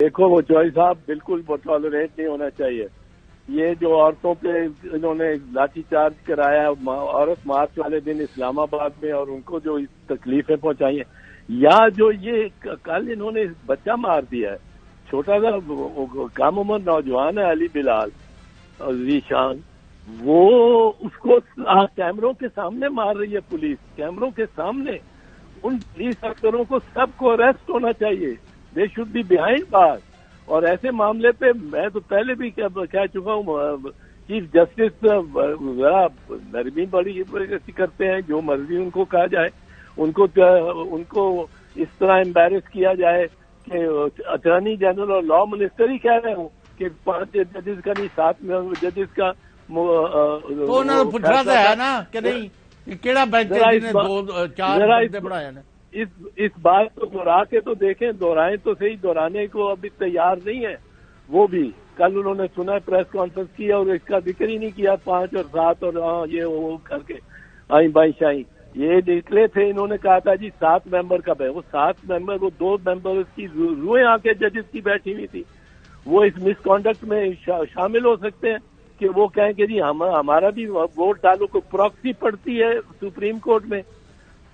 دیکھو وہ جوئی صاحب بالکل وہ ٹالریٹ نہیں ہونا چاہیے. یہ جو عورتوں پہ انہوں نے لاٹھی چارج کرایا عورت مارچ والے دن اسلام آباد میں اور ان کو جو تکلیفیں پہنچائی ہیں, یا جو یہ کل انہوں نے بچہ مار دیا ہے چھوٹا سا کم عمر نوجوان ہے علی بلال ذیشان, وہ اس کو کیمروں کے سامنے مار رہی ہے پولیس, کیمروں کے سامنے. ان پولیس افسروں کو سب کو اریسٹ ہونا چاہیے. دے شوڈ بی بیہائنڈ بار. اور ایسے معاملے پہ میں تو پہلے بھی کہہ چکا ہوں, چیف جسٹس ذرا نرمی بڑی کرتے ہیں, جو مرضی ان کو کہا جائے, ان کو اس طرح امبیرس کیا جائے کہ اٹارنی جنرل اور لا منسٹر ہی کہہ رہے ہوں کہ 5 ججز کا نہیں 7 ججز کا تو انہوں نے پوچھا تو ہے نا کہ نہیں کیڑا بینچ نے 2-4 بندے بڑھایا نا. اس بات کو دہرا کے تو دیکھیں, دہرائیں تو صحیح, دہرانے کو ابھی تیار نہیں ہے. وہ بھی کل انہوں نے سنا پریس کانفرنس کی اور اس کا ذکر ہی نہیں کیا 5 اور 7 اور یہ وہ کر کے آئیں بائیں شائیں. یہ نکلے تھے, انہوں نے کہا تھا جی 7 ممبر کا ہے. وہ 7 ممبر, وہ 2 ممبر کی روحیں آ کے ججز کی بیٹھی ہوئی تھی. وہ اس مس کانڈکٹ میں شامل ہو سکتے ہیں کہ وہ کہیں کہ جی ہمارا بھی ووٹ ڈالو, کو پراکسی پڑتی ہے سپریم کورٹ میں.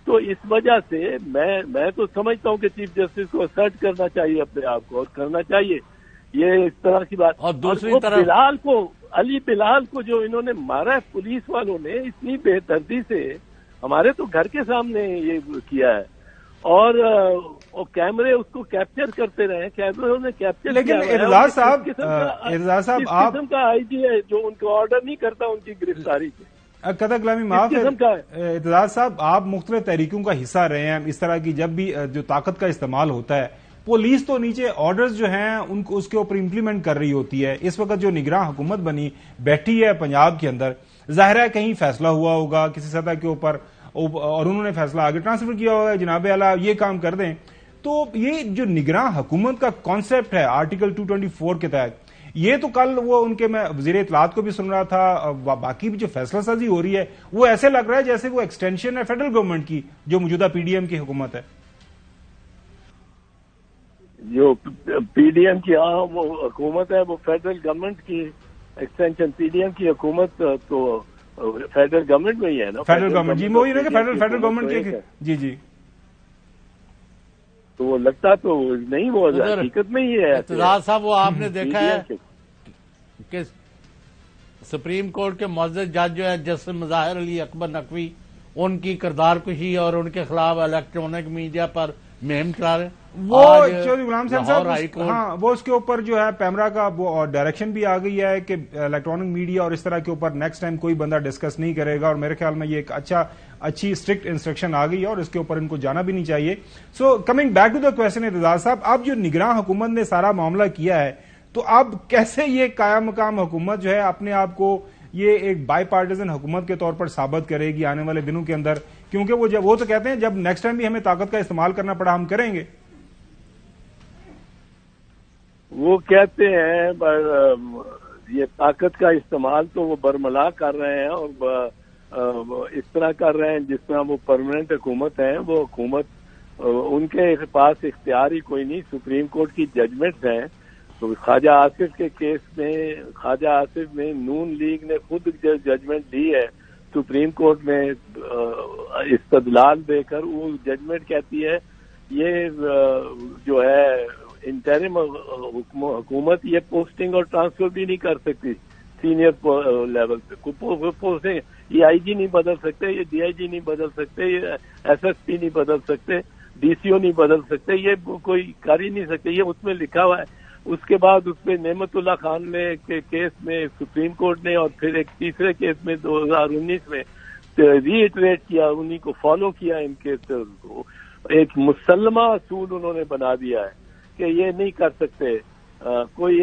تو اس وجہ سے میں تو سمجھتا ہوں کہ چیف جسٹس کو اسرٹ کرنا چاہیے اپنے آپ کو, اور کرنا چاہیے یہ اس طرح کی بات. اور دوسری طرف بلال کو, علی بلال کو جو انہوں نے مارا ہے پولیس والوں نے اتنی بے دردی سے, ہمارے تو گھر کے سامنے یہ کیا ہے, اور کیمرے اس کو کیپچر کرتے رہے, کیمروں نے کیپچر. لیکن اعتزاز صاحب آپ قسم کا آئی جی ہے جو ان کو آرڈر نہیں کرتا ان کی گرفتاری کے. قطع کلامی معاف ہے اعتزاز صاحب, آپ مختلف تحریکوں کا حصہ رہے ہیں. اس طرح کی جب بھی جو طاقت کا استعمال ہوتا ہے, پولیس تو نیچے آرڈرز جو ہیں ان کو اس کے اوپر امپلیمنٹ کر رہی ہوتی ہے. اس وقت جو نگراں حکومت بنی بیٹھی ہے پنجاب کے اندر, ظاہر ہے کہیں فیصلہ ہوا ہوگا کسی سطح کے اوپر اور انہوں نے فیصلہ آگے ٹرانسفر کیا ہوگا, جناب اعلیٰ یہ کام کر دیں. تو یہ جو نگراں حکومت کا کانسیپٹ ہے آرٹیکل 224 کے تحت, یہ تو کل وہ ان کے میں وزیر اطلاعات کو بھی سن رہا تھا, باقی بھی جو فیصلہ سازی ہو رہی ہے وہ ایسے لگ رہا ہے جیسے وہ ایکسٹینشن ہے فیڈرل گورنمنٹ کی جو موجودہ پی ڈی ایم کی حکومت ہے. جو پی ڈی ایم کی وہ حکومت ہے وہ فیڈرل گورنمنٹ کی ایکسٹینشن. پی ڈی ایم کی حکومت تو فیڈرل گورنمنٹ میں ہی ہے نا. فیڈرل گورنمنٹ جی وہی نا کہ فیڈرل گورنمنٹ کی جی تو وہ لگتا تو نہیں, وہ حقیقت میں ہی ہے. اعتزاز صاحب وہ آپ نے دیکھا ہے کہ سپریم کورٹ کے معزز جج جو ہے جسٹس مظاہر علی اکبر نقوی, ان کی کردار کشی اور ان کے خلاف الیکٹرانک میڈیا پر مہم چلا رہے ہیں. وہ چودھری غلام حسین صاحب ہاں وہ اس کے اوپر جو ہے پیمرا کا وہ ڈائریکشن بھی آ گئی ہے کہ الیکٹرانک میڈیا اور اس طرح کے اوپر نیکسٹ ٹائم کوئی بندہ ڈسکس نہیں کرے گا, اور میرے خیال میں یہ ایک اچھی اسٹرکٹ انسٹرکشن آ گئی ہے اور اس کے اوپر ان کو جانا بھی نہیں چاہیے. So coming back to the question Aitzaz صاحب, اب جو نگراں حکومت نے سارا معاملہ کیا ہے تو اب کیسے یہ قائم مقام حکومت جو ہے اپنے آپ کو یہ ایک بائی پارٹیزن حکومت کے طور پر ثابت کرے گی آنے والے دنوں کے اندر, کیونکہ وہ تو کہتے ہیں جب نیکسٹ ٹائم بھی ہمیں طاقت کا استعمال کرنا پڑا ہم کریں گے. وہ کہتے ہیں یہ طاقت کا استعمال تو وہ برملا کر رہے ہیں اور اس طرح کر رہے ہیں جس طرح وہ پرماننٹ حکومت ہے. وہ حکومت ان کے پاس اختیار ہی کوئی نہیں. سپریم کورٹ کی ججمنٹس ہیں. تو خواجہ آصف کے کیس میں خواجہ آصف میں نون لیگ نے خود ججمنٹ دی ہے سپریم کورٹ میں استدلال دے کر. وہ ججمنٹ کہتی ہے یہ جو ہے انٹرم حکومت یہ پوسٹنگ اور ٹرانسفر بھی نہیں کر سکتی سینئر لیول پہ. پوسٹنگ یہ آئی جی نہیں بدل سکتے, یہ ڈی آئی جی نہیں بدل سکتے, یہ ایس ایس پی نہیں بدل سکتے, ڈی سی او نہیں بدل سکتے, یہ کوئی کر ہی نہیں سکتے. یہ اس میں لکھا ہوا ہے. اس کے بعد اس پہ نعمت اللہ خان نے کے کیس میں سپریم کورٹ نے اور پھر ایک تیسرے کیس میں 2019 میں ری ایٹریٹ کیا, انہیں کو فالو کیا. ان کے ایک مسلمہ اصول انہوں نے بنا دیا ہے کہ یہ نہیں کر سکتے کوئی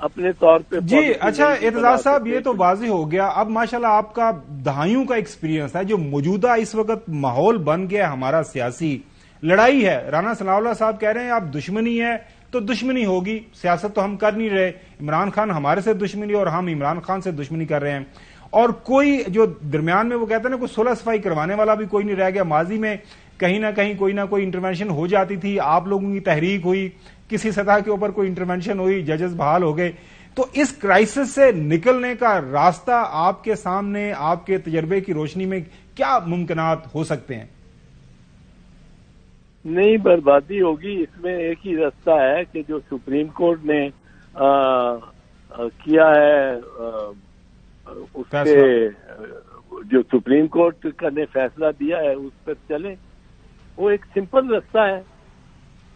اپنے طور پہ. جی اچھا اعتزاز صاحب, یہ تو واضح ہو گیا. اب ماشاءاللہ آپ کا دہائیوں کا ایکسپیرینس ہے. جو موجودہ اس وقت ماحول بن گیا ہمارا سیاسی لڑائی ہے, رانا ثناء اللہ صاحب کہہ رہے ہیں اب دشمنی ہے تو دشمنی ہوگی, سیاست تو ہم کر نہیں رہے, عمران خان ہمارے سے دشمنی اور ہم عمران خان سے دشمنی کر رہے ہیں, اور کوئی جو درمیان میں وہ کہتے ہیں نا کوئی صلح صفائی کروانے والا بھی کوئی نہیں رہ گیا. ماضی میں کہیں نہ کہیں کوئی نہ کوئی انٹرونشن ہو جاتی تھی، آپ لوگوں کی تحریک ہوئی، کسی سطح کے اوپر کوئی انٹرونشن ہوئی، ججز بحال ہو گئے. تو اس کرائسس سے نکلنے کا راستہ آپ کے سامنے، آپ کے تجربے کی روشنی میں کیا ممکنات ہو سکتے ہیں؟ نہیں، بربادی ہوگی. اس میں ایک ہی راستہ ہے کہ جو سپریم کورٹ نے کیا ہے، اس کے جو سپریم کورٹ نے فیصلہ دیا ہے اس پر چلیں. وہ ایک سمپل راستہ ہے،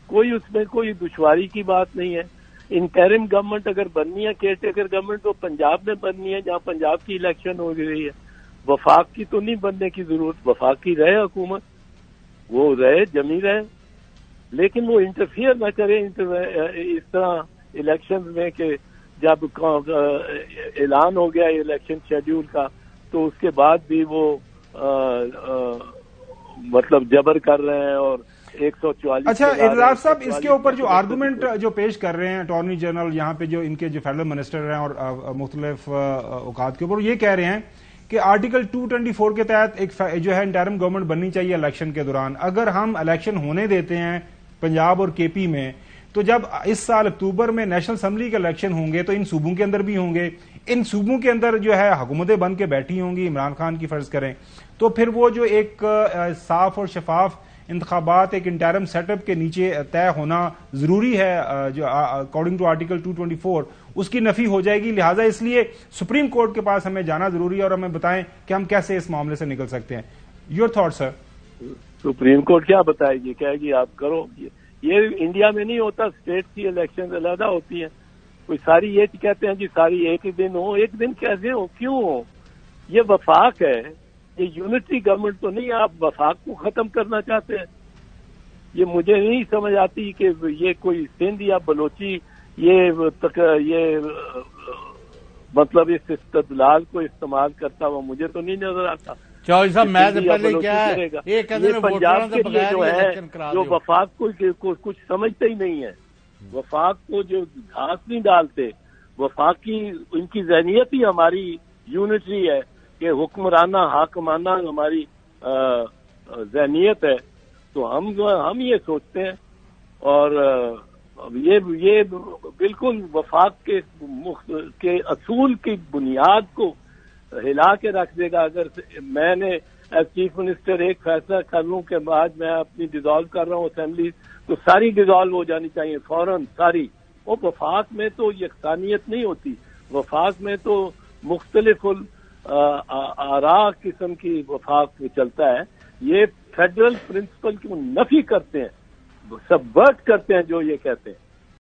کوئی اس میں کوئی دشواری کی بات نہیں ہے. انٹرم گورنمنٹ اگر بننی ہے، کیئر ٹیکر گورنمنٹ تو پنجاب میں بننی ہے جہاں پنجاب کی الیکشن ہو رہی ہے. وفاق کی تو نہیں بننے کی ضرورت. وفاق کی رہے حکومت، وہ رہے، جمی رہے، لیکن وہ انٹرفیئر نہ کرے اس طرح الیکشن میں کہ جب اعلان ہو گیا الیکشن شیڈیول کا تو اس کے بعد بھی وہ مطلب جبر کر رہے ہیں. اور 144. اچھا اعتزاز صاحب، اس کے اوپر جو آرگومنٹ جو پیش کر رہے ہیں اٹارنی جنرل یہاں پہ، جو ان کے جو فیڈرل منسٹر ہیں اور مختلف اوقات کے اوپر، یہ کہہ رہے ہیں کہ آرٹیکل 224 کے تحت ایک جو ہے انٹرم گورنمنٹ بننی چاہیے الیکشن کے دوران. اگر ہم الیکشن ہونے دیتے ہیں پنجاب اور کے پی میں، تو جب اس سال اکتوبر میں نیشنل اسمبلی کے الیکشن ہوں گے تو ان صوبوں کے اندر بھی ہوں گے، ان صوبوں کے اندر جو ہے حکومتیں بن کے بیٹھی ہوں گی، عمران خان کی فرض کریں، تو پھر وہ جو ایک صاف اور شفاف انتخابات ایک انٹرم سیٹ اپ کے نیچے طے ہونا ضروری ہے جو اکارڈنگ ٹو آرٹیکل 224، اس کی نفی ہو جائے گی. لہٰذا اس لیے سپریم کورٹ کے پاس ہمیں جانا ضروری ہے اور ہمیں بتائیں کہ ہم کیسے اس معاملے سے نکل سکتے ہیں. Your thought sir? Supreme court کیا بتائے گی؟ کہے گی آپ کرو. یہ انڈیا میں نہیں ہوتا، اسٹیٹ کی الیکشن علیحدہ ہوتی ہیں. کوئی ساری یہ کہتے ہیں جی ساری ایک ہی دن ہو. ایک دن کیسے ہو، کیوں ہو؟ یہ وفاق ہے، یہ یونٹری گورنمنٹ تو نہیں. آپ وفاق کو ختم کرنا چاہتے ہیں. یہ مجھے نہیں سمجھ آتی کہ یہ کوئی سندھ یا بلوچی یہ مطلب اس استدلال کو استعمال کرتا ہوا مجھے تو نہیں نظر آتا. چودھری صاحب، میں پہلے کیا ہے یہ پنجاب کے لیے جو ہے جو وفاق کو کچھ سمجھتے ہی نہیں ہے، وفاق کو جو گھاس نہیں ڈالتے. وفاق کی ان کی ذہنیت ہی ہماری یونٹری ہے کہ حکمرانہ حاکمانہ ہماری ذہنیت ہے. تو ہم یہ سوچتے ہیں اور یہ بالکل وفاق کے اصول کی بنیاد کو ہلا کے رکھ دے گا. اگر میں نے ایز چیف منسٹر ایک فیصلہ کر لوں کہ آج میں اپنی ڈیزالو کر رہا ہوں اسمبلی، تو ساری ڈیزالو ہو جانی چاہیے فوراً ساری. وہ وفاق میں تو یکسانیت نہیں ہوتی، وفاق میں تو مختلف آراء قسم کی وفاق چلتا ہے. یہ فیڈرل پرنسپل کی نفی کرتے ہیں، سبورٹ کرتے ہیں جو یہ کہتے ہیں.